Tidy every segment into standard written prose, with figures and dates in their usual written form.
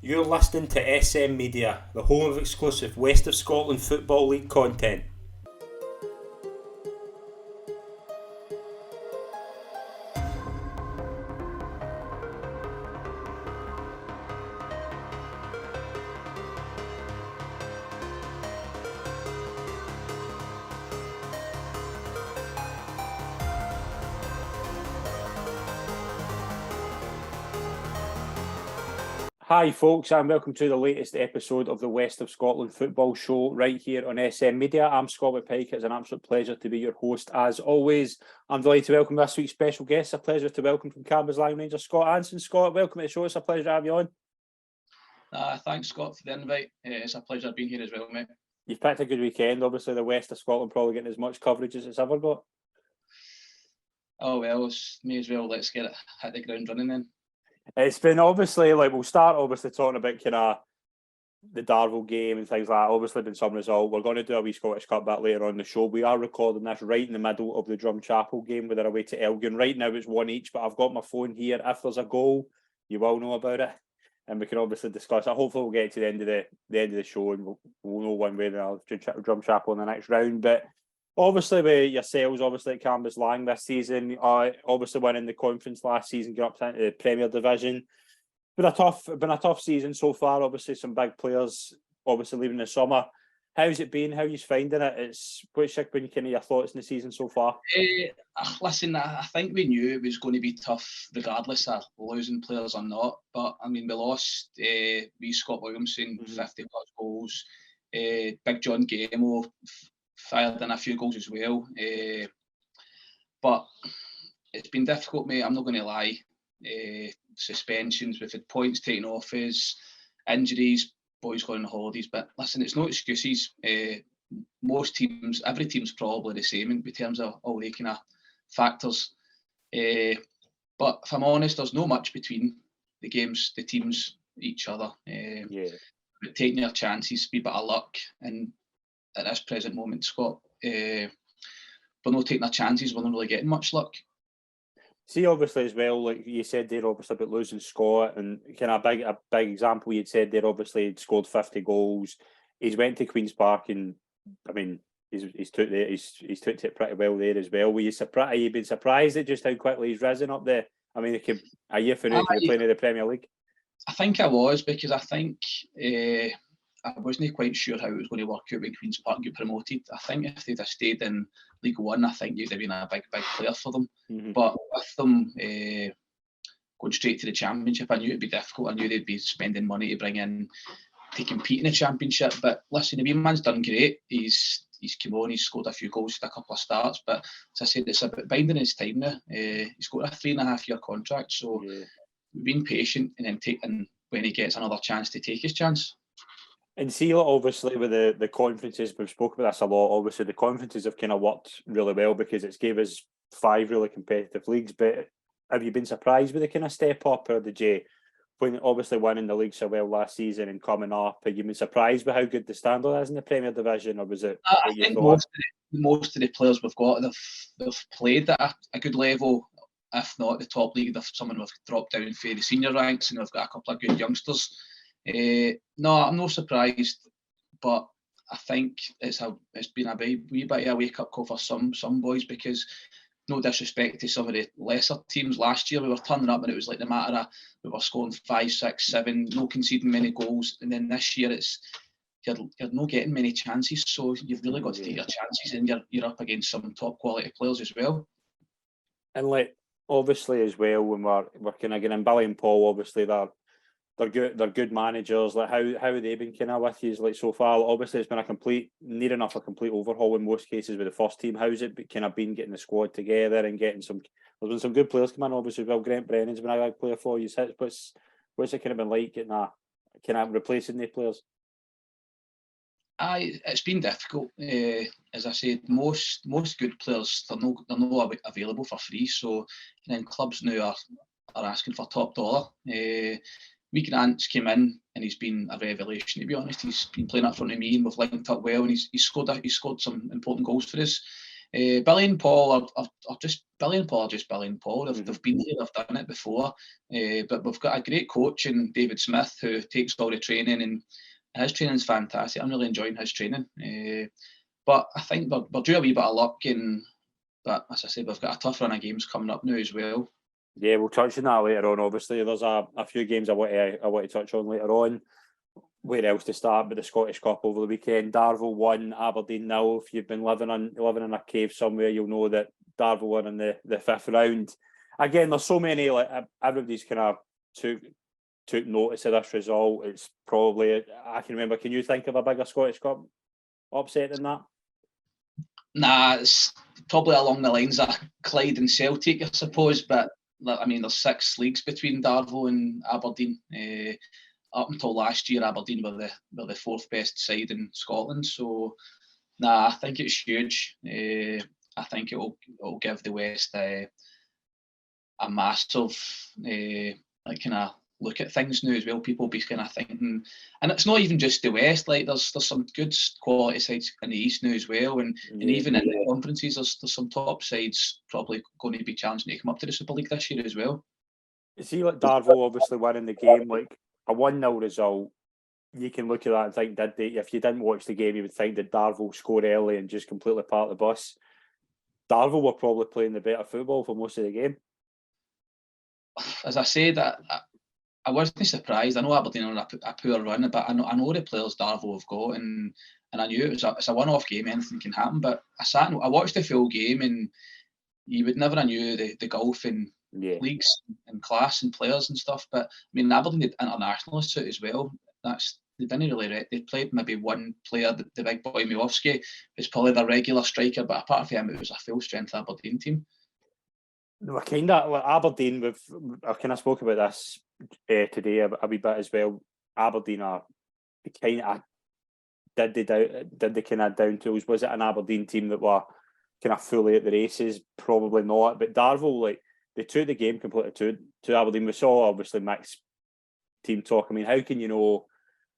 You're listening to SM Media, the home of exclusive West of Scotland Football League content. Hi folks, and welcome to the latest episode of the West of Scotland Football Show right here on SM Media. I'm Scott Pike. It's an absolute pleasure to be your host as always. I'm delighted to welcome this week's special guest. A pleasure to welcome from Cambuslang Rangers, Scott Anson. Scott, welcome to the show. It's a pleasure to have you on. Thanks, Scott, for the invite. It's a pleasure being here as well, mate. You've picked a good weekend. Obviously, the West of Scotland probably getting as much coverage as it's ever got. Oh well, may as well let's hit the ground running then. It's been obviously, we'll start obviously talking about kind of the Darvel game and things like that. Obviously been some result. We're going to do a wee Scottish Cup bit later on the show. We are recording this right in the middle of the Drumchapel game with our away to Elgin. Right now it's 1 each, but I've got my phone here. If there's a goal, you will know about it. And we can obviously discuss it. Hopefully we'll get to the end of the show and we'll know one way or another Drumchapel in the next round. But obviously, with yourselves, obviously at Cambuslang this season, obviously winning the conference last season, get up to the Premier Division. Been a tough season so far. Obviously, some big players obviously leaving the summer. How's it been? How are you finding it? What's been kind of your thoughts in the season so far? Listen, I think we knew it was going to be tough, regardless of losing players or not. But I mean, we lost Scott Williamson, 50 plus goals. Big John Gamo fired in a few goals as well. But it's been difficult, mate. I'm not going to lie. Suspensions, we've had points taken off us, injuries, boys going on holidays. But listen, it's no excuses. Most teams, every team's probably the same in terms of all the kind of factors. But if I'm honest, there's no much between the games, the teams, each other. But taking your chances, be a bit of luck, and at this present moment, Scott, but not taking our chances, we're not really getting much luck. See, obviously as well, like you said there, obviously about losing Scott, and kind of a big example you'd said there. Obviously, he'd scored 50 goals. He's went to Queen's Park, and I mean, he's took it pretty well there as well. Were you surprised? Are you been surprised at just how quickly he's risen up there? I mean, a year for now to be playing in the Premier League. I think I was, because I think I wasn't quite sure how it was going to work out when Queen's Park got promoted. I think if they'd have stayed in League One, I think you'd have been a big player for them. But with them going straight to the Championship, I knew it'd be difficult. I knew they'd be spending money to bring in to compete in the Championship. But listen, the wee man's done great. He's come on, he's scored a few goals, had a couple of starts. But as I said, it's about binding his time now. He's got a 3.5-year contract, so being patient and then taking when he gets another chance to take his chance. And see, obviously, with the conferences, we've spoken about this a lot. Obviously, the conferences have kind of worked really well because it's gave us 5 really competitive leagues. But have you been surprised with the kind of step up, or did you, when obviously winning the league so well last season and coming up, have you been surprised with how good the standard is in the Premier Division, or was it? I think most of the players we've got, they've played at a good level. If not the top league, someone we've dropped down for the senior ranks, and we've got a couple of good youngsters. No, I'm not surprised, but I think it's been a wee bit of a wake-up call for some boys, because no disrespect to some of the lesser teams, last year we were turning up and it was like the matter of we were scoring 5, 6, 7, no conceding many goals, and then this year it's you're not getting many chances, so you've really got to take your chances, and you're up against some top quality players as well. And obviously as well, when we're kind of getting Billy and Paul, obviously they're good managers. How have they been kind of with you so far? Obviously, it's been near enough a complete overhaul in most cases with the first team. How's it kind of been getting the squad together and getting some? There's been some good players come in. Obviously, well, Grant Brennan's been a big player for you. What's it kind of been like getting kind of replacing the players? It's been difficult. As I said, most good players they're not available for free. So then clubs now are asking for top dollar. Grant's came in and he's been a revelation, to be honest. He's been playing up front of me and we've linked up well, and he's scored some important goals for us. Billy and Paul are just Billy and Paul. They've been here, they've done it before. But we've got a great coach in David Smith who takes all the training, and his training's fantastic. I'm really enjoying his training. But I think we're due a wee bit of luck, but as I said, we've got a tough run of games coming up now as well. Yeah, we'll touch on that later on. Obviously, there's a few games I want to touch on later on. Where else to start? But the Scottish Cup over the weekend, Darvel won, Aberdeen 0. If you've been living in a cave somewhere, you'll know that Darvel won in the fifth round. Again, there's so many, like, everybody's kind of took notice of this result. It's probably, I can remember. Can you think of a bigger Scottish Cup upset than that? Nah, it's probably along the lines of Clyde and Celtic, I suppose. But I mean, there's 6 leagues between Darvel and Aberdeen. Up until last year, Aberdeen were the 4th best side in Scotland. So, I think it's huge. I think it'll give the West a massive kind of look at things now as well. People will be kind of thinking, and it's not even just the West. Like there's some good quality sides in the East now as well, and even in the conferences, there's some top sides probably going to be challenging to come up to the Super League this year as well. You see, like Darvel obviously winning the game, like a 1-0 result, you can look at that and think, did they? If you didn't watch the game, you would think that Darvel scored early and just completely part the bus. Darvel were probably playing the better football for most of the game. As I said, I wasn't surprised. I know Aberdeen are a poor run, but I know the players Darvel have got, and I knew it's a one-off game. Anything can happen. But I watched the full game, and you would never have knew the golf and leagues and class and players and stuff. But I mean, Aberdeen did internationalists out as well. They didn't really. They played maybe one player, the big boy Miłowski, who's probably their regular striker. But apart from him, it was a full strength Aberdeen team. We're kind of like Aberdeen. I kind of spoke about this today a wee bit as well. Aberdeen are kind of did they kind of down tools? Was it an Aberdeen team that were kind of fully at the races? Probably not. But Darvel, like, they took the game completely to Aberdeen. We saw obviously mixed team talk. I mean, how can you know?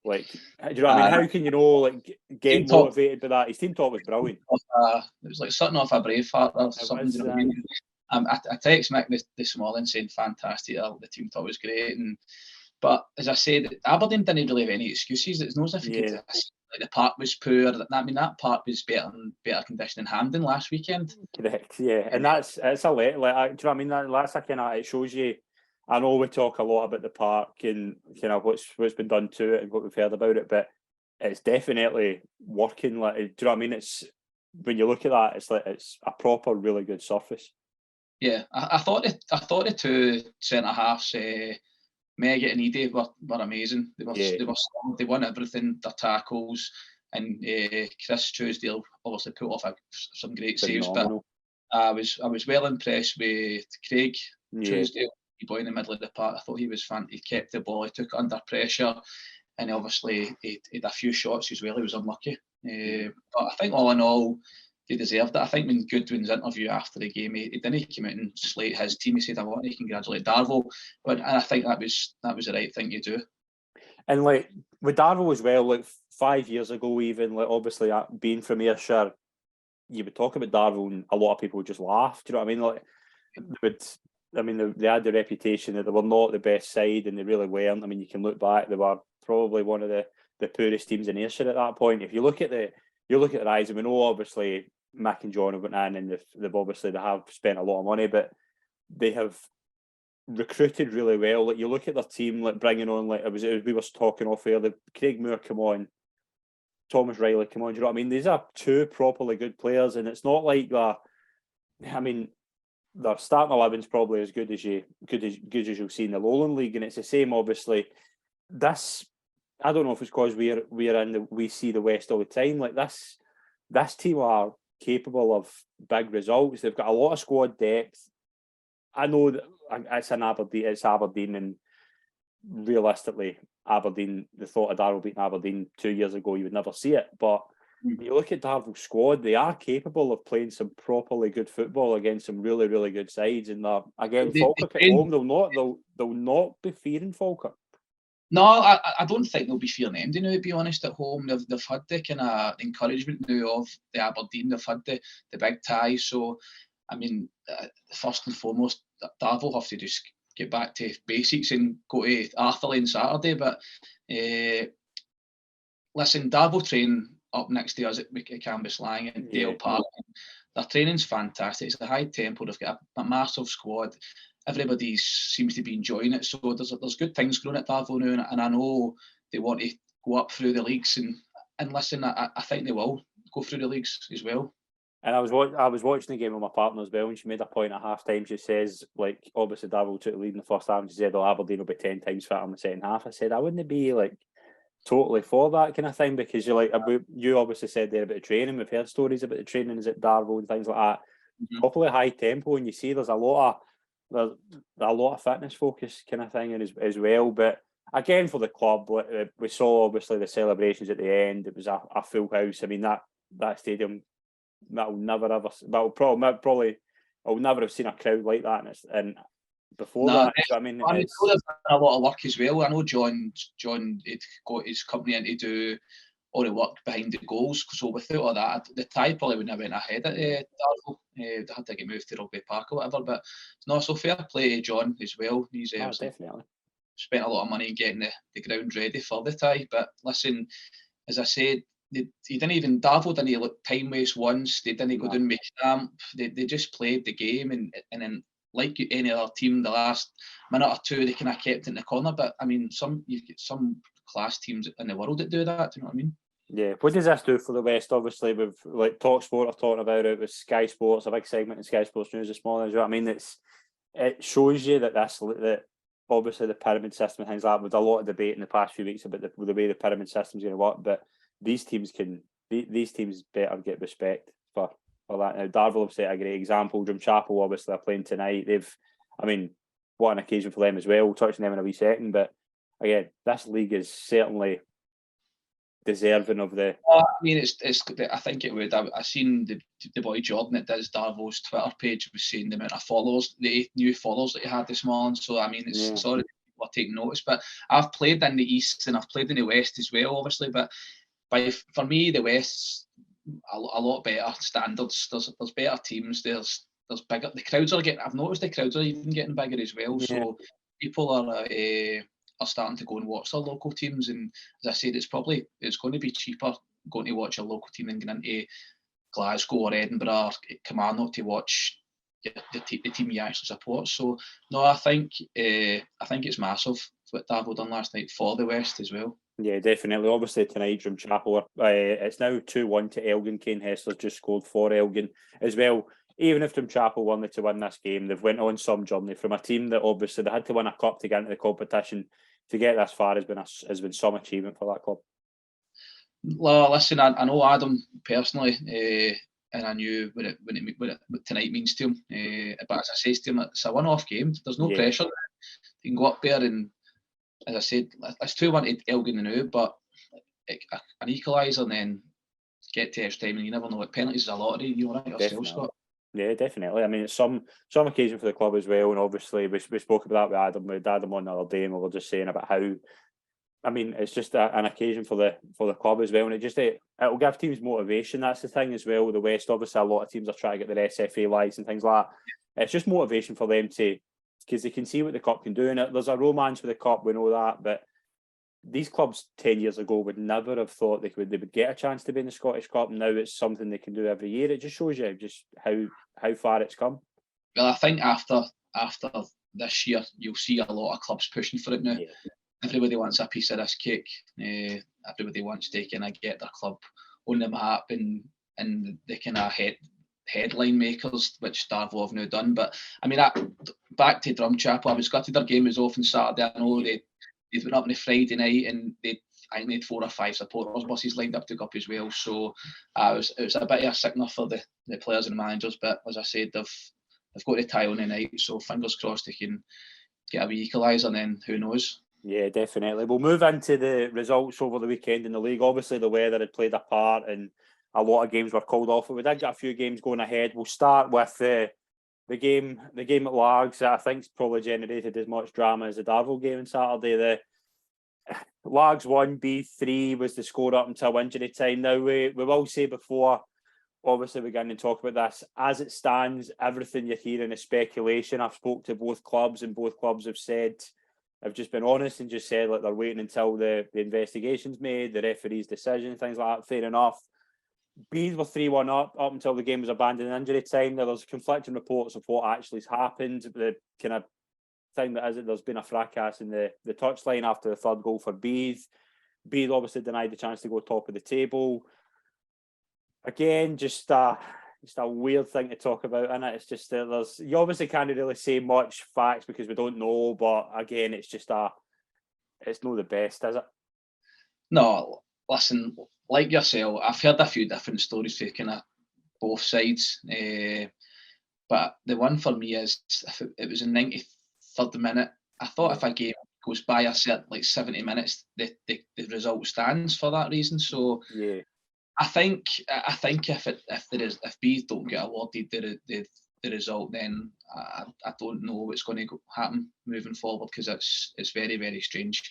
Like, do you know what I mean? How can you know? Like, get motivated by that? His team talk was brilliant. It was like something off a Braveheart or something. You know what I mean? I text Mick this morning saying fantastic. The team talk was great, but as I said, Aberdeen didn't really have any excuses. It's not as if you could, like, the park was poor. I mean, that park was better condition in Hampden last weekend. Correct, yeah, and it's a let. Like, do you know what I mean? That's a kind of, it shows you. I know we talk a lot about the park and kind of what's been done to it and what we've heard about it, but it's definitely working. Like, do you know what I mean? It's, when you look at that, it's like it's a proper, really good surface. Yeah, I thought the 2 centre halves, Meg and Edie, were amazing. They were strong. They won everything. Their tackles, and Chris Truesdale obviously put off some great saves. But I was well impressed with Craig Truesdale, the boy in the middle of the park. I thought he was fantastic. He kept the ball. He took it under pressure, and obviously he had a few shots as well. He was unlucky, but I think all in all, they deserved it. I think when Goodwin's interview after the game, he didn't come out and slate his team. He said, "I want to congratulate Darvel," and I think that was the right thing to do. And like with Darvel as well, like 5 years ago, even, like, obviously being from Ayrshire, you would talk about Darvel and a lot of people would just laugh. Do you know what I mean? Like, they had the reputation that they were not the best side, and they really weren't. I mean, you can look back; they were probably one of the poorest teams in Ayrshire at that point. If you look at the rise, and we know obviously Mick and John have went in, and they have spent a lot of money, but they have recruited really well. Like, you look at their team, like bringing on, like, we were talking off air, Craig Moore come on, Thomas Riley come on. Do you know what I mean? These are 2 properly good players, and it's not like I mean, their starting 11's probably as good as you'll see in the Lowland League, and it's the same. Obviously, this, I don't know if it's because we see the West all the time. Like, this team are capable of big results. They've got a lot of squad depth. I know that it's Aberdeen, and realistically, Aberdeen, the thought of Darvel beating Aberdeen 2 years ago, you would never see it. But when you look at Darvel's squad, they are capable of playing some properly good football against some really, really good sides. And again, Falkirk at home, they'll not be fearing Falkirk. No, I don't think they'll be fearing empty now, to be honest, at home. They've had the kind of encouragement now of the Aberdeen. They've had the big tie. So, I mean, first and foremost, Darvel have to just get back to basics and go to Arthur Lane Saturday. But listen, Darvel train up next to us at Cambuslang and Dale Park. Their training's fantastic. It's a high tempo. They've got a massive squad. Everybody seems to be enjoying it. So there's good things going at Darvel now, and I know they want to go up through the leagues. And listen, I think they will go through the leagues as well. And I was watching the game with my partner as well, and she made a point at half time. She says, like, obviously Darvel took the lead in the first half, and she said, "Oh, Aberdeen will be 10 times fitter in the second half." I said, "I wouldn't be like totally for that kind of thing, because you obviously said there about the training. We've heard stories about the training is at Darvel and things like that. Properly high tempo, and you see there's a lot of fitness focus kind of thing as well. But again, for the club, we saw obviously the celebrations at the end. It was a full house. I mean, that stadium, I'll never have seen a crowd like that, and before that. So, I mean, there's a lot of work as well. I know John had got his company in to do all the work behind the goals. So without all that, the tie probably wouldn't have went ahead at Darvel. They had to get moved to Rugby Park or whatever. But no, so fair play to John as well. He's definitely spent a lot of money getting the ground ready for the tie. But listen, as I said, Darvel didn't look time waste once. They didn't go down and make camp. They just played the game, and then like any other team, the last minute or two they kind of kept it in the corner. But I mean, you get some class teams in the world that do that. Do you know what I mean? Yeah. What does this do for the West? Obviously, with like Talk Sport are talking about it with Sky Sports, a big segment in Sky Sports News this morning. You know what I mean? It shows you that obviously the pyramid system and things like that. With a lot of debate in the past few weeks about the way the pyramid system is going to work, but these teams better get respect for that. Now, Darvel have set a great example. Drumchapel obviously are playing tonight. What an occasion for them as well. We'll touch on them in a wee second, but again, this league is certainly deserving of the. I mean, I think it would. I seen the boy Jordan that does Darvel's Twitter page was saying the amount of followers, the new followers that he had this morning. So I mean, it's sorry people are taking notice, but I've played in the East and I've played in the West as well, obviously. But for me, the West's a lot better standards. There's better teams. There's bigger. The crowds are getting. I've noticed the crowds are even getting bigger as well. Yeah. So people are starting to go and watch their local teams. And as I said, it's going to be cheaper going to watch a local team than going into Glasgow or Edinburgh or Kilmarnock to watch the team you actually support. So no, I think it's massive what Darvel done last night for the West as well. Yeah, definitely. Obviously tonight, Drumchapel, it's now 2-1 to Elgin. Kane Hessler's just scored for Elgin as well. Even if Drumchapel wanted to win this game, they've went on some journey from a team that obviously they had to win a cup to get into the competition. To get this far has been some achievement for that club. Well, listen, I know Adam personally, and I knew what tonight means to him. But as I say to him, it's a one-off game. There's no pressure. You can go up there and, as I said, it's 2-1 to Elgin now, but an equaliser and then get to extra time, and you never know what penalties is a lottery. You know that yourself, Scott. Yeah, definitely. I mean, it's some occasion for the club as well, and obviously we spoke about that with Adam on the other day, and we were just saying about how, I mean, it's just an occasion for the club as well, and it'll give teams motivation. That's the thing as well. With the West, obviously, a lot of teams are trying to get their SFA lives and things like that. It's just motivation for them because they can see what the cup can do, and there's a romance with the cup. We know that, but these clubs 10 years ago would never have thought they would get a chance to be in the Scottish Cup. Now it's something they can do every year. It just shows you just how far it's come. Well, I think after this year, you'll see a lot of clubs pushing for it now. Yeah. Everybody wants a piece of this cake. Everybody wants to kind of get their club on the map and the kind of headline makers, which Darvel have now done. But I mean, back to Drumchapel, I was gutted their game was off on Saturday. I know they went up on a Friday night and I think they had 4 or 5 supporters buses lined up to go up as well. So it was a bit of a sickener for the players and the managers. But as I said, they've got to tie on the night. So fingers crossed they can get a wee equaliser, and then who knows. Yeah, definitely. We'll move into the results over the weekend in the league. Obviously, the weather had played a part and a lot of games were called off. But we did get a few games going ahead. We'll start with the game at Largs that I think's probably generated as much drama as the Darvel game on Saturday. Lags 1, B3 was the score up until injury time. Now, we will say before, obviously, we're going to talk about this. As it stands, everything you're hearing is speculation. I've spoke to both clubs, and both clubs have just been honest and just said, like, they're waiting until the investigation's made, the referee's decision, things like that. Fair enough. Bees were 3-1 up until the game was abandoned in injury time. Now, there's conflicting reports of what actually has happened. The kind of thing that is that there's been a fracas in the touchline after the third goal for Bees. Bees obviously denied the chance to go top of the table. Again, just a weird thing to talk about, and it's just you obviously can't really say much facts because we don't know. But again, it's not the best, is it? No, listen, like yourself, I've heard a few different stories for kind of both sides. But the one for me is, if it was in 93rd minute, I thought if a game goes by a certain, like 70 minutes, the result stands for that reason. So yeah, I think if Bees don't get awarded the result, then I don't know what's going to happen moving forward, because it's very, very strange.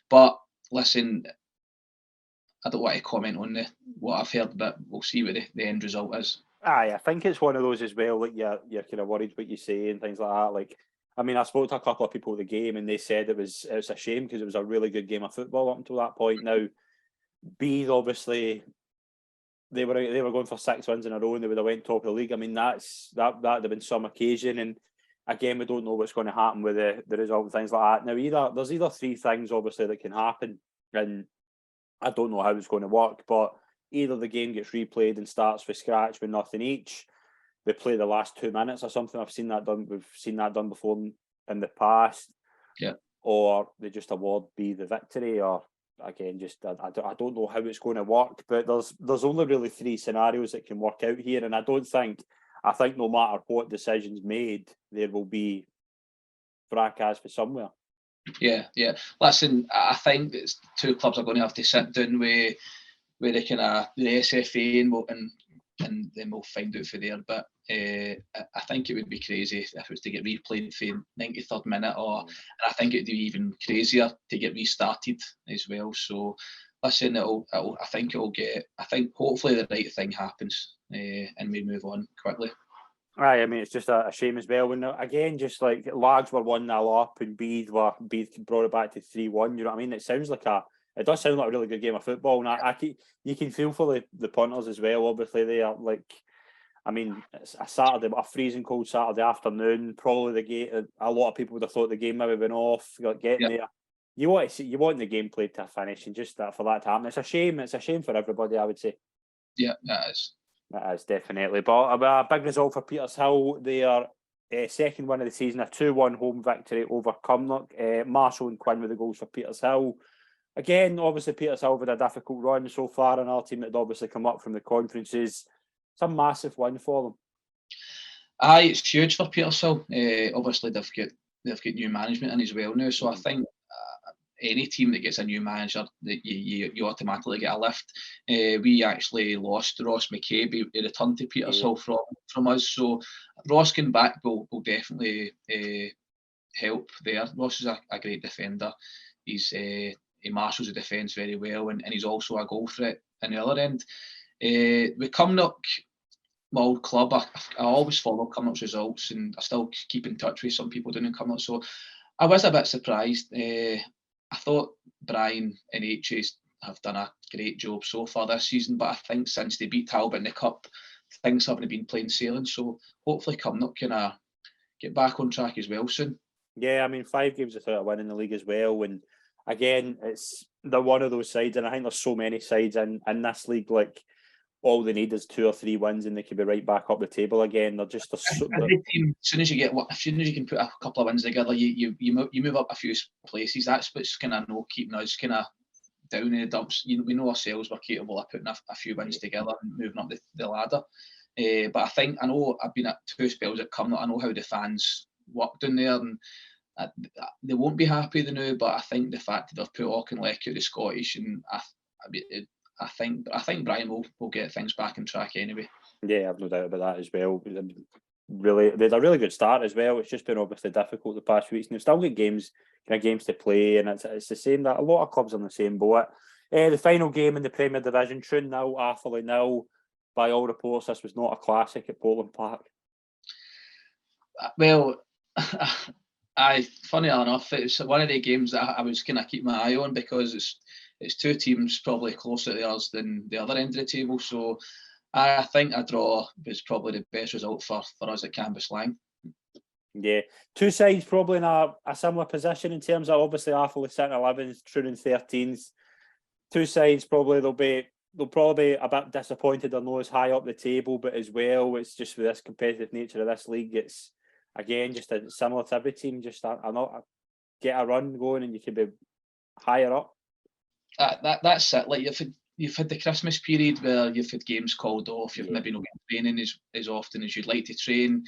But listen, I don't want to comment on what I've heard, but we'll see what the end result is. Aye, I think it's one of those as well. Like you're kind of worried what you say and things like that. Like, I mean, I spoke to a couple of people at the game, and they said it was a shame because it was a really good game of football up until that point. Now, Bees obviously they were going for 6 wins in a row, and they would have went top of the league. I mean, that'd have been some occasion. And again, we don't know what's going to happen with the result and things like that. Now, there's either three things obviously that can happen, and I don't know how it's going to work, but either the game gets replayed and starts from scratch with nothing each. They play the last 2 minutes or something. We've seen that done before in the past. Yeah. Or they just award B the victory, or again, just I don't know how it's going to work. But there's only really three scenarios that can work out here, and I think no matter what decision's made, there will be fracas for somewhere. Yeah. Listen, I think it's two clubs are going to have to sit down with the kind of the SFA and then we'll find out for there. But I think it would be crazy if it was to get replayed for 93rd minute, and I think it'd be even crazier to get restarted as well. So listen, I think hopefully the right thing happens and we move on quickly. Right, I mean, it's just a shame as well. When again, just like Lags were 1-0 up and Bees brought it back to 3-1. You know what I mean? It does sound like a really good game of football, and you can feel for the punters as well. Obviously, they are like, I mean, it's a freezing cold Saturday afternoon. Probably the game. A lot of people would have thought the game maybe been off. Getting there, you want the game played to a finish, and just that for that to happen, it's a shame. It's a shame for everybody, I would say. Yeah, that is. That is definitely. But a big result for Petershill. They are second win of the season, a 2-1 home victory over Cumnock. Marshall and Quinn with the goals for Petershill. Again, obviously, Petershill had a difficult run so far, and our team that had obviously come up from the conferences. It's a massive win for them. Aye, it's huge for Petershill. Obviously, they've got new management in as well now, so I think any team that gets a new manager, that you automatically get a lift. We actually lost Ross McCabe. He returned to Petershill from us, so Ross coming back will definitely help there. Ross is a great defender. He marshals the defence very well, and he's also a goal threat in the other end. With Cumnock, my old club, I always follow Cumnock's results, and I still keep in touch with some people down in Cumnock, so I was a bit surprised. I thought Brian and H's have done a great job so far this season, but I think since they beat Talbot in the Cup, things haven't been plain sailing, so hopefully Cumnock can get back on track as well soon. Yeah, I mean, 5 games without a win in the league as well, and again, they're one of those sides, and I think there's so many sides in this league, like, all they need is 2 or 3 wins and they could be right back up the table again. Every team, as soon as you can put a couple of wins together, you move up a few places. That's what's kind of keeping us kind of down in the dumps. We know ourselves we're capable of putting a few wins together and moving up the ladder. But I know I've been at 2 spells at Cumnock. I know how the fans work down there, and they won't be happy now. But I think the fact that they've put Auchinleck out the Scottish, and I think Brian will get things back on track anyway. Yeah, I've no doubt about that as well. they had a really good start as well. It's just been obviously difficult the past few weeks, and they've still got games to play, and it's the same that a lot of clubs are in the same boat. The final game in the Premier Division, Troon 0, Atherley 0. By all reports, this was not a classic at Portland Park. Well, funny enough, it's one of the games that I was kind of keep my eye on, because it's two teams probably closer to us than the other end of the table. So I think a draw was probably the best result for us at Cambuslang. Yeah, two sides probably in a similar position in terms of obviously Atherley sitting 11th, Troon in 13th. Two sides probably they'll probably be a bit disappointed on those high up the table, but as well, it's just with this competitive nature of this league, it's again just similar to every team, just get a run going and you can be higher up. That's it. Like you've had the Christmas period where you've had games called off. You've maybe not been training as often as you'd like to train.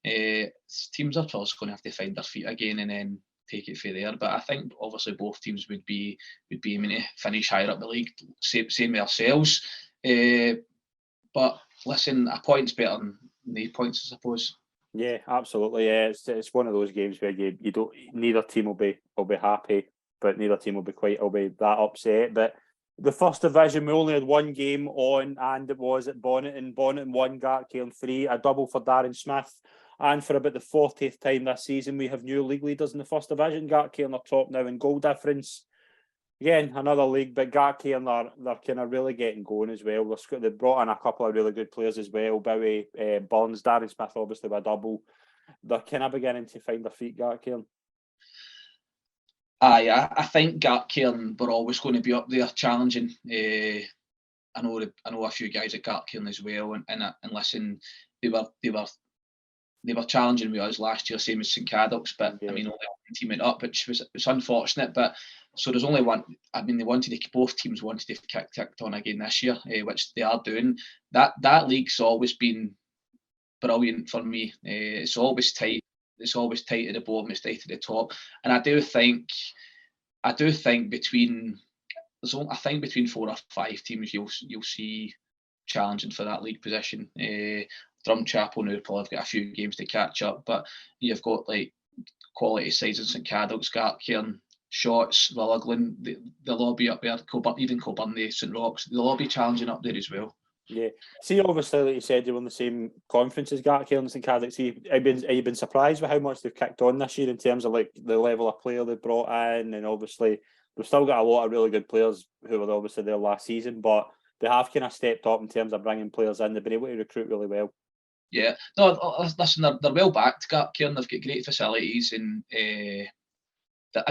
Teams are probably going to have to find their feet again and then take it from there. But I think obviously both teams would be aiming to finish higher up the league. Same with ourselves. But listen, a point's better than no points, I suppose. Yeah, absolutely. Yeah, it's one of those games where you don't. Neither team will be happy, but neither team will be that upset. But the first division, we only had one game on, and it was at Bonnet. Bonnet 1, Gartcairn 3, a double for Darren Smith. And for about the 40th time this season, we have new league leaders in the first division. Gartcairn are top now in goal difference. Again, another league, but Gartcairn they're kind of really getting going as well. They've brought in a couple of really good players as well. Bowie, Burns, Darren Smith, obviously with a double. They're kind of beginning to find their feet, Gartcairn. I think Gartcairn were always going to be up there challenging. I know a few guys at Gartcairn as well, and listen, they were challenging with us last year, same as St Cadoc's, but I mean, only one team went up, which was unfortunate. But so there's only one. I mean, both teams wanted to kicked on again this year, which they are doing. That league's always been brilliant for me. It's always tight. It's always tight at the bottom. It's tight at the top. And I do think between 4 or 5 teams you'll see challenging for that league position. Drumchapel now probably have got a few games to catch up, but you've got like quality sides in St Cadoc's, Gartcairn, Shotts, Lillaglan. They'll all be up there. Even Kilbirnie, St Rochs, they'll all be challenging up there as well. Yeah. See, obviously, like you said, you were in the same conference as Gartcairn and St Cadoc's. Have you been surprised with how much they've kicked on this year in terms of like the level of player they've brought in? And obviously, they've still got a lot of really good players who were obviously there last season, but they have kind of stepped up in terms of bringing players in. They've been able to recruit really well. Yeah, no, listen, they're well backed. Gartcairn, they've got great facilities, and a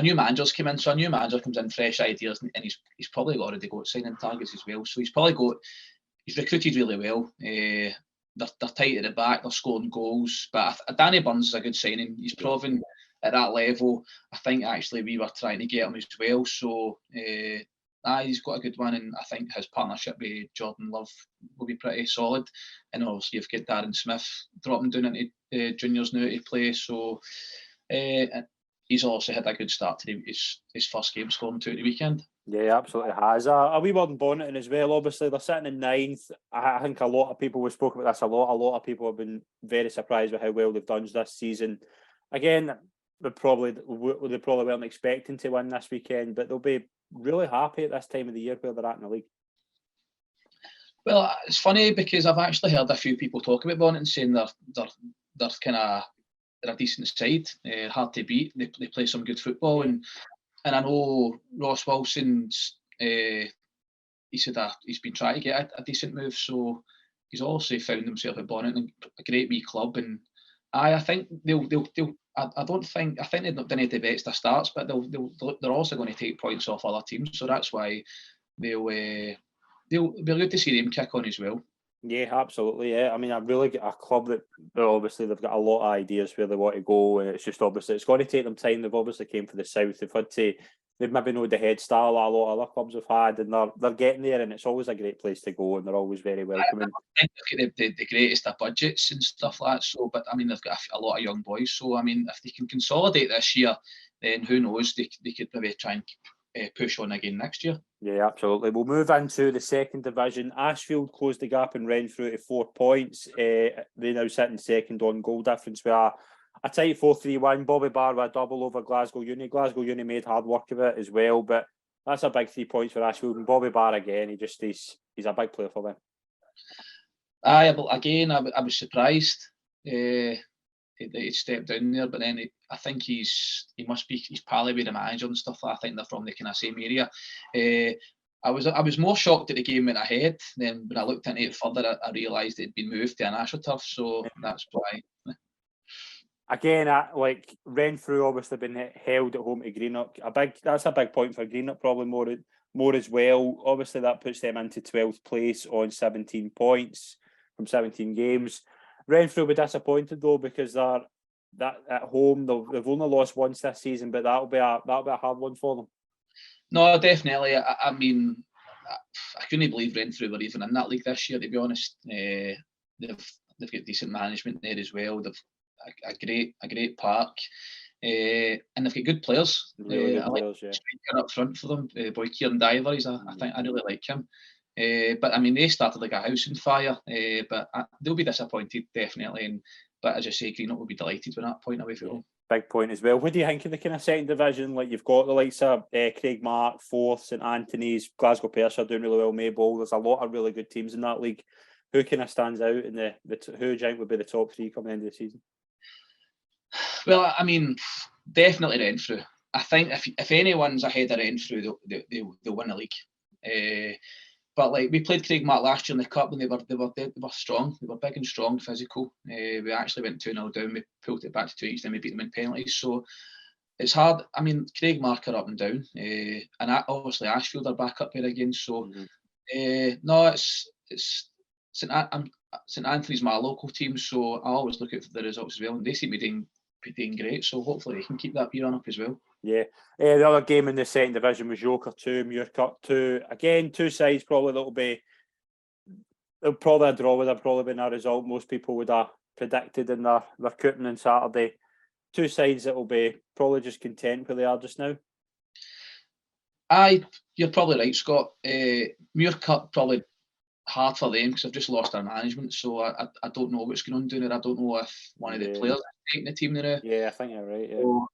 new manager's come in. So a new manager comes in, fresh ideas, and he's probably already got signing targets as well. So he's recruited really well. They're tight at the back, they're scoring goals. But Danny Burns is a good signing. He's proven at that level. I think actually we were trying to get him as well. So he's got a good one, and I think his partnership with Jordan Love will be pretty solid. And obviously you've got Darren Smith dropping down into juniors now to play. So he's also had a good start to his first game, scoring 2 at the weekend. Yeah, absolutely has. A wee word on Bonnet as well. Obviously, they're sitting in 9th. I think a lot of people, we've spoken about this a lot. A lot of people have been very surprised with how well they've done this season. Again, they probably weren't expecting to win this weekend, but they'll be really happy at this time of the year where they're at in the league. Well, it's funny because I've actually heard a few people talk about Bonnet and saying they're kind of a decent side, hard to beat. They play some good football, and I know Ross Wilson's. He said that he's been trying to get a decent move, so he's also found himself at Bonnet, and a great wee club. And I think they'll. I think they've not done any bets to starts, but they're also going to take points off other teams, so that's why they'll be good to see them kick on as well. Yeah, absolutely. Yeah, I mean, I really get a club that obviously they've got a lot of ideas where they want to go, and it's just obviously it's going to take them time. They've obviously came from the south. They've maybe know the head start a lot of other clubs have had, and they're getting there, and it's always a great place to go, and they're always very welcoming. I think they've got the greatest of budgets and stuff like that. So, but I mean, they've got a lot of young boys. So, I mean, if they can consolidate this year, then who knows? They could maybe try and push on again next year. Yeah, absolutely. We'll move into the second division. Ashfield closed the gap and Renfrew to 4 points. They now sit in second on goal difference with a tight 4-3-1. Bobby Barr with a double over Glasgow Uni. Glasgow Uni made hard work of it as well, but that's a big 3 points for Ashfield. And Bobby Barr again, he's a big player for them. Aye, but again, I was surprised he stepped down there, but then I think he's partly with the manager and stuff. I think they're from the kind of same area. I was more shocked at the game went ahead. Then when I looked into it further, I realised it had been moved to an AstroTurf, so that's why. Again, like Renfrew obviously been held at home to Greenock. That's a big point for Greenock, probably more as well. Obviously, that puts them into 12th place on 17 points from 17 games. Renfrew were disappointed though because they're at home. They've only lost once this season, but that'll be a hard one for them. No, definitely. I mean, I couldn't believe Renfrew were even in that league this year. To be honest, they've got decent management there as well. They've a great park, and they've got good players. Really good I like players, striker up front for them. Boy Kieran Diver, I think I really like him. But I mean, they started like a house on fire. But they'll be disappointed definitely. But as I say, Greenock will be delighted with that point away from home. Big point as well. What do you think of the kind of second division? Like you've got the likes of Craig Mark, Forth, St Anthony's, Glasgow Perth are doing really well. Maybole. There's a lot of really good teams in that league. Who kind of stands out in who do you think would be the top three coming into the season? Well, I mean, definitely Renfrew. I think if anyone's ahead of Renfrew, they'll win the league. But like we played Craig Mark last year in the cup, and they were strong. They were big and strong, physical. We actually went 2-0 down. We pulled it back to 2-each, then we beat them in penalties. So it's hard. I mean, Craig Mark are up and down, and obviously Ashfield are back up there again. So no, it's St Anthony's my local team, so I always look out for the results as well, and they seem to be doing great. So hopefully they can keep that run up as well. Yeah. The other game in the second division was Yoker 2, Muircut 2. Again, two sides probably they'll probably a draw would have probably been a result most people would have predicted in their coupon on Saturday. Two sides that will be probably just content where they are just now. Aye, you're probably right, Scott. Muircut probably hard for them because they've just lost their management, so I don't know what's going on down there. I don't know if one of the players is taking the team there. Yeah, I think you're right. Yeah. So,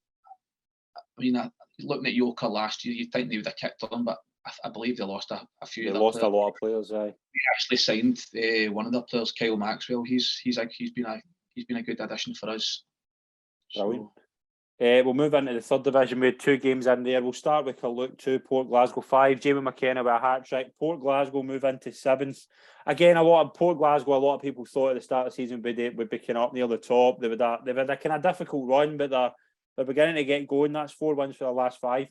I mean, looking at Yoker last year, you'd think they would have kicked on, but I believe they lost a few. They lost a lot of players. Aye. They actually signed one of their players, Kyle Maxwell. He's been a good addition for us. Brilliant. We'll move into the third division. We had two games in there. We'll start with Killook 2, Port Glasgow 5. Jamie McKenna with a hat-trick. Port Glasgow move into 7th. Again, a lot of people thought at the start of the season would be kind of up near the top. They've had a kind of difficult run, but they're beginning to get going. That's 4 wins for the last 5.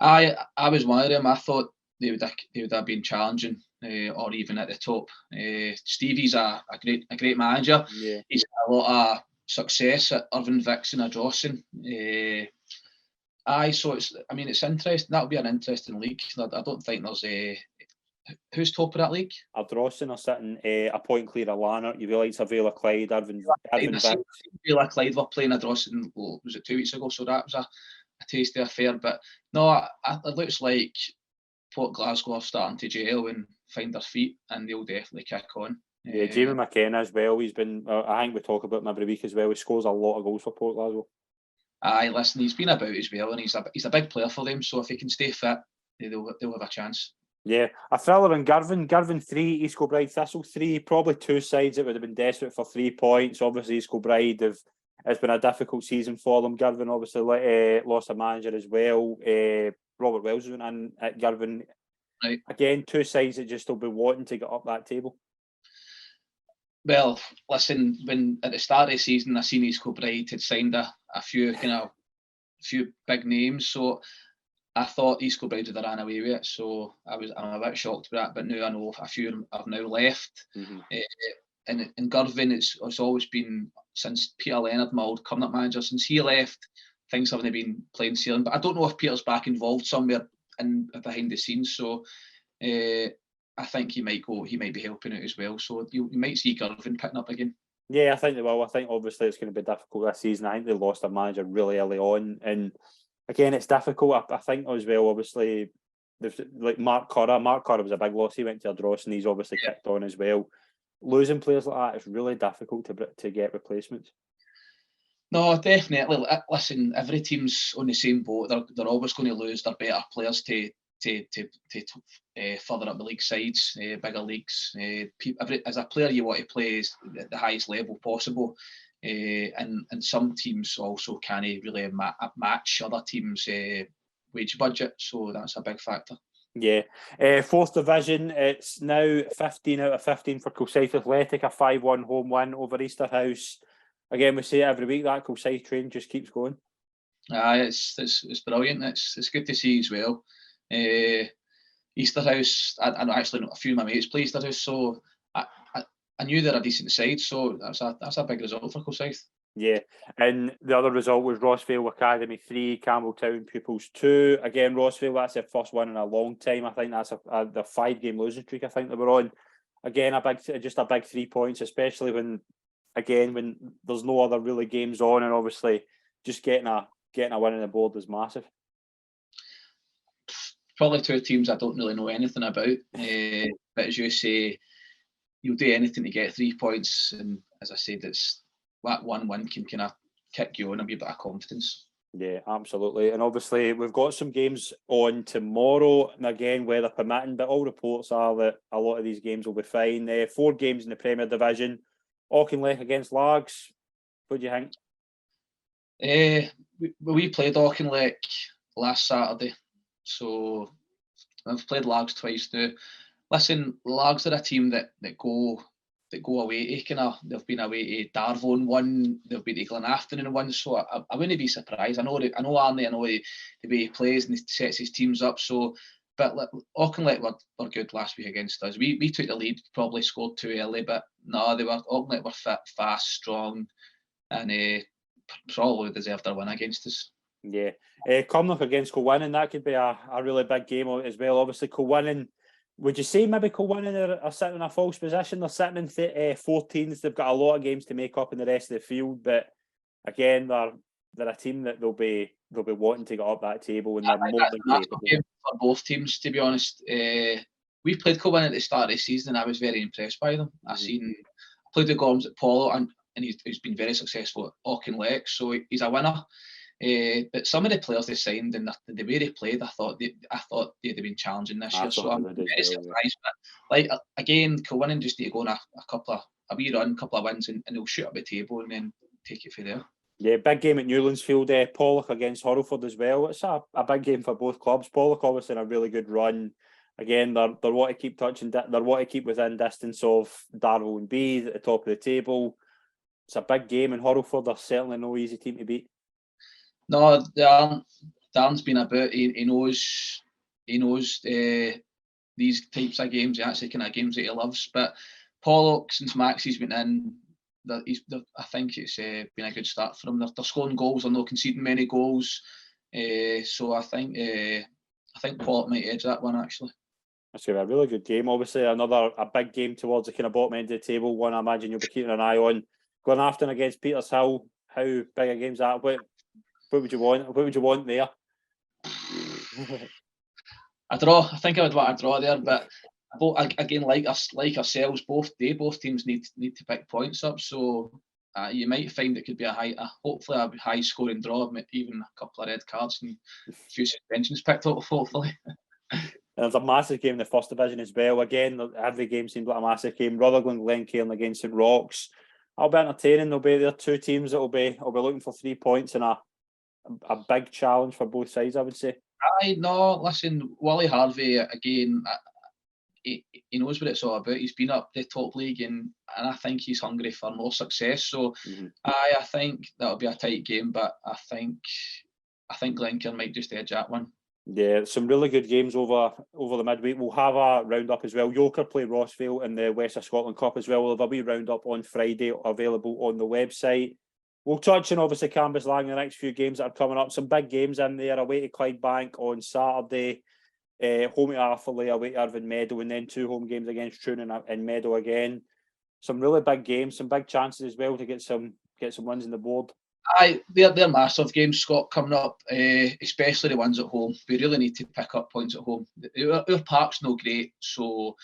I was one of them. I thought they would have been challenging or even at the top. Stevie's a great manager. Yeah. He's had a lot of success at Irvine Vix and Ardrossan. So it's interesting. That'll be an interesting league. I don't think there's who's top of that league. Ardrossan are sitting a point clear of Lanark. You've likes of Vela Clyde, Irvine Vix. Vela Clyde were playing Ardrossan. Was it 2 weeks ago? So that was a tasty affair. But no, it looks like Port Glasgow are starting to gel and find their feet, and they'll definitely kick on. Yeah, Jamie McKenna as well. He's been. I think we talk about him every week as well. He scores a lot of goals for Port Glasgow. Aye, listen, he's been about as well, and he's a big player for them. So if he can stay fit, they'll have a chance. Yeah, a thriller in Girvan 3, East Kilbride Thistle 3. Probably two sides that would have been desperate for 3 points. Obviously, East Kilbride it's been a difficult season for them. Girvan obviously lost a manager as well. Robert Wells went in at Girvan. Right. Again, two sides that just will be wanting to get up that table. Well, listen, when at the start of the season, I seen East Kilbride had signed a few big names, so I thought East Kilbride would have ran away with it. So I'm a bit shocked with that, but now I know a few of them have now left. Mm-hmm. And in Girvan, it's always been since Peter Leonard, my old current manager, since he left, things haven't been plain sailing. But I don't know if Peter's back involved somewhere behind the scenes. So I think he might be helping out as well. So you might see Girvan picking up again. Yeah, I think they will. I think obviously it's going to be difficult this season. I think they lost a manager really early on, and again, it's difficult. I think as well, obviously, there's like Mark Curra. Mark Curra was a big loss. He went to Ardross and he's obviously kicked on as well. Losing players like that, it's really difficult to get replacements. No, definitely. Listen, every team's on the same boat. They're always going to lose their better players to further up the league sides, bigger leagues. As a player, you want to play at the highest level possible. And some teams also can't really match other teams' wage budget, so that's a big factor. Yeah. Fourth division, it's now 15 out of 15 for Kilsyth Athletic, a 5-1 home win over Easterhouse. Again, we say it every week, that Kilsyth train just keeps going. It's brilliant. It's good to see as well. Easterhouse, I actually know a few of my mates play Easterhouse, so I knew they're a decent side, so that's a big result for Kilsyth. Yeah, and the other result was Rossvale Academy 3, Campbelltown Pupils 2. Again, Rossvale, that's their first win in a long time. I think that's the 5-game losing streak I think they were on. Again, just a big 3 points, especially when there's no other really games on, and obviously just getting a win on the board is massive. Probably two teams I don't really know anything about, but as you say, you'll do anything to get 3 points, and as I said, it's that one win can kind of kick you on a wee bit of confidence. Yeah, absolutely. And obviously, we've got some games on tomorrow, and again, weather permitting, but all reports are that a lot of these games will be fine. 4 games in the Premier Division. Auchinleck against Largs. What do you think? We played Auchinleck last Saturday, so I've played Largs twice now. Listen, Largs are a team that go away to they've been away to Darvel and won, they've been to Glenafton and won, so I wouldn't be surprised. I know Arnie, I know the way he plays and he sets his teams up, so but Auchinleck were good last week against us. We took the lead, probably scored too early, but no, Auchinleck were fit, fast, strong, and probably deserved their win against us. Yeah. Cumnock against Kilwinning, that could be a really big game as well. Obviously, Kilwinning, would you say maybe Kilwinning are sitting in a false position? They're sitting in 14th. They've got a lot of games to make up in the rest of the field, but again, they're a team that they'll be wanting to get up that table, and they're more than capable. Game for both teams, to be honest. We played Kilwinning at the start of the season, and I was very impressed by them. I played the Gorms at Polo, and he's been very successful at Auchinleck, so he's a winner. But some of the players they signed and the way they played, I thought they'd have been challenging this year. So I'm very surprised. But again, Kilwinning just need to go on a wee run, couple of wins, and they'll shoot up the table and then take it from there. Yeah, big game at Newlandsfield. Pollock against Hurlford as well. It's a big game for both clubs. Pollock obviously in a really good run. Again, they want to keep touching. They want to keep within distance of Darvel and Bees at the top of the table. It's a big game, and Hurlford are certainly no easy team to beat. No, Darren's been about. He knows these types of games. He actually kind of games that he loves. But Pollock, since Maxie's been in, I think it's been a good start for him. They're scoring goals. They're not conceding many goals. So I think Pollock might edge that one actually. That's going to be a really good game. Obviously, a big game towards the kind of bottom end of the table. One I imagine you'll be keeping an eye on. Glenafton against Petershill. How big a game's that? What would you want? What would you want there? A draw. I think I would want a draw there, but again, like ourselves, both teams need to pick points up. So you might find it could be hopefully a high scoring draw, even a couple of red cards and a few suspensions picked up. Hopefully. There's a massive game in the first division as well. Again, every game seems like a massive game. Rutherglen Glencairn against St Rochs. That'll be entertaining. There are two teams that will be looking for 3 points and a big challenge for both sides, I would say. Listen, Wally Harvey again. He knows what it's all about. He's been up the top league, and I think he's hungry for more success. So, I think that'll be a tight game, but I think Glencairn might just edge that one. Yeah, some really good games over the midweek. We'll have a roundup as well. Yoker play Rossvale in the West of Scotland Cup as well. We'll have a wee roundup on Friday available on the website. We'll touch on obviously Cambuslang the next few games that are coming up. Some big games in there. Away to Clydebank on Saturday. Home to Arthurlie, away to Irvine Meadow, and then 2 home games against Troon and Meadow again. Some really big games, some big chances as well to get some wins on the board. They're massive games, Scott, coming up, especially the ones at home. We really need to pick up points at home. Our park's no great, so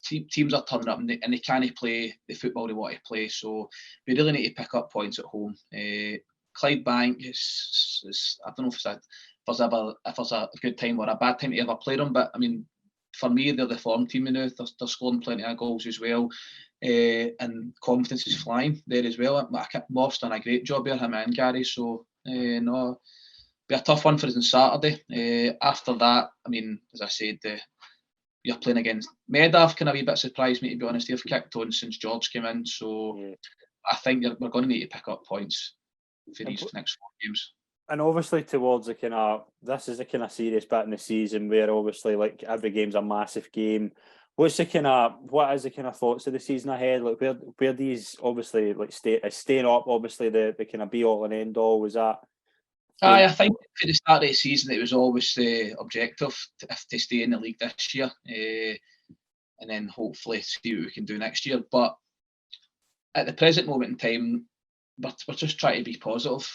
teams are turning up and they can't play the football they want to play. So we really need to pick up points at home. Clydebank is I don't know if there's a good time or a bad time to ever play them, but I mean, for me, they're the form team now. They're scoring plenty of goals as well. And confidence is flying there as well. Moff's done a great job here, him and Gary. So no, be a tough one for us on Saturday. After that, I mean, as I said, you're playing against Medaf. Can a wee bit surprised me, to be honest. They've kicked on since George came in, so I think we're going to need to pick up points for these next 4 games. And obviously towards this is the kind of serious bit in the season where obviously like every game's a massive game. What is the kind of thoughts of the season ahead? Like where these obviously like staying up, obviously the kind of be all and end all, was that? I think for the start of the season it was always the objective to stay in the league this year, and then hopefully see what we can do next year. But at the present moment in time, we're just trying to be positive.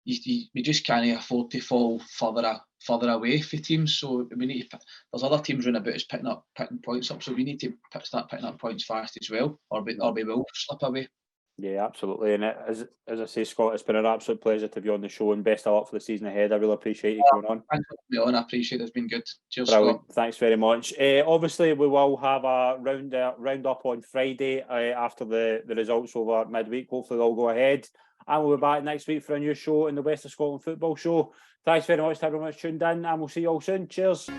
We just can't afford to fall further away for teams. So we need to. There's other teams around about us picking points up. So we need to start picking up points fast as well, or we will slip away. Yeah, absolutely. And as I say, Scott, it's been an absolute pleasure to be on the show, and best of luck for the season ahead. I really appreciate you coming on. Thanks for being on. I appreciate it. It's been good. Cheers, Brilliant. Scott. Thanks very much. Obviously, we will have a round up on Friday after the results over midweek. Hopefully, they'll go ahead. And we'll be back next week for a new show in the West of Scotland Football Show. Thanks very much to everyone that's tuned in, and we'll see you all soon. Cheers.